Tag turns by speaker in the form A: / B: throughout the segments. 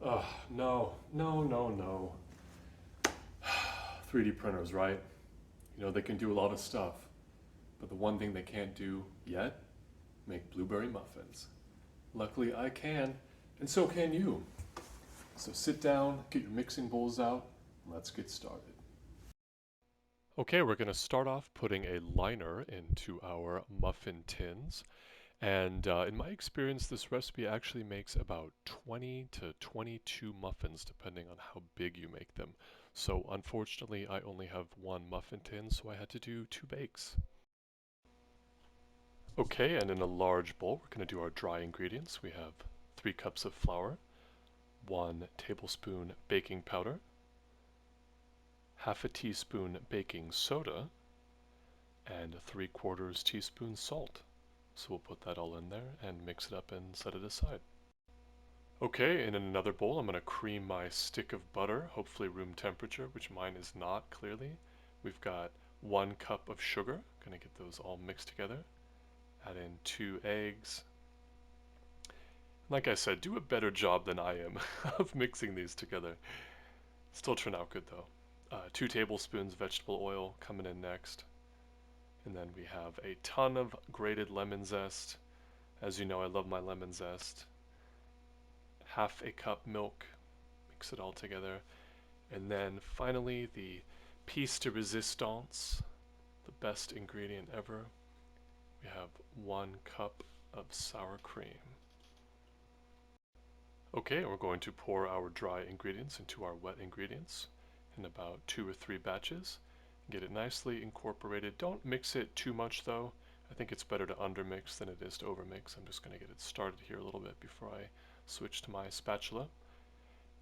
A: Ugh, no, no, no, no. 3D printers, right? You know, they can do a lot of stuff, but the one thing they can't do yet, make blueberry muffins. Luckily, I can, and so can you. So sit down, get your mixing bowls out, and let's get started. Okay, we're going to start off putting a liner into our muffin tins. And in my experience, this recipe actually makes about 20 to 22 muffins, depending on how big you make them. So unfortunately, I only have one muffin tin, so I had to do two bakes. Okay, and in a large bowl, we're going to do our dry ingredients. We have 3 cups of flour, 1 tablespoon baking powder, half a teaspoon baking soda, and 3/4 teaspoon salt. So we'll put that all in there and mix it up and set it aside. Okay, in another bowl, I'm going to cream my stick of butter, hopefully room temperature, which mine is not clearly. We've got 1 cup of sugar, going to get those all mixed together. Add in 2 eggs. Like I said, do a better job than I am of mixing these together. Still turn out good though. 2 tablespoons vegetable oil coming in next. And then we have a ton of grated lemon zest. As you know, I love my lemon zest. Half a cup milk, mix it all together. And then finally the piece de resistance, the best ingredient ever. We have 1 cup of sour cream. Okay, we're going to pour our dry ingredients into our wet ingredients in about 2 or 3 batches. Get it nicely incorporated. Don't mix it too much though. I think it's better to undermix than it is to overmix. I'm just going to get it started here a little bit before I switch to my spatula.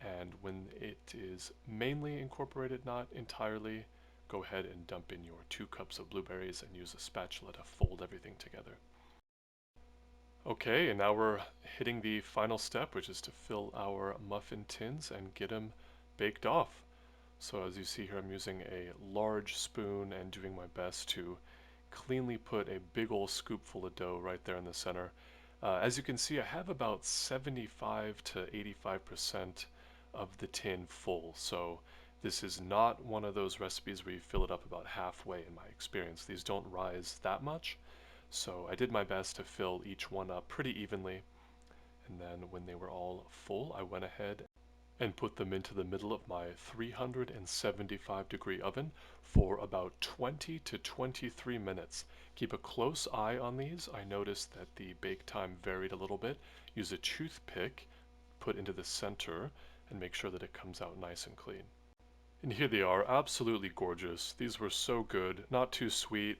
A: And when it is mainly incorporated, not entirely, go ahead and dump in your 2 cups of blueberries and use a spatula to fold everything together. Okay, and now we're hitting the final step, which is to fill our muffin tins and get them baked off. So as you see here, I'm using a large spoon and doing my best to cleanly put a big old scoop full of dough right there in the center. As you can see, I have about 75 to 85% of the tin full. So this is not one of those recipes where you fill it up about halfway in my experience. These don't rise that much. So I did my best to fill each one up pretty evenly. And then when they were all full, I went ahead and put them into the middle of my 375-degree oven for about 20 to 23 minutes. Keep a close eye on these. I noticed that the bake time varied a little bit. Use a toothpick, put into the center, and make sure that it comes out nice and clean. And here they are, absolutely gorgeous. These were so good, not too sweet,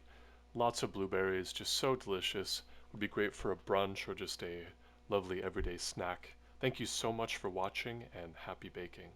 A: lots of blueberries, just so delicious. Would be great for a brunch or just a lovely everyday snack. Thank you so much for watching and happy baking.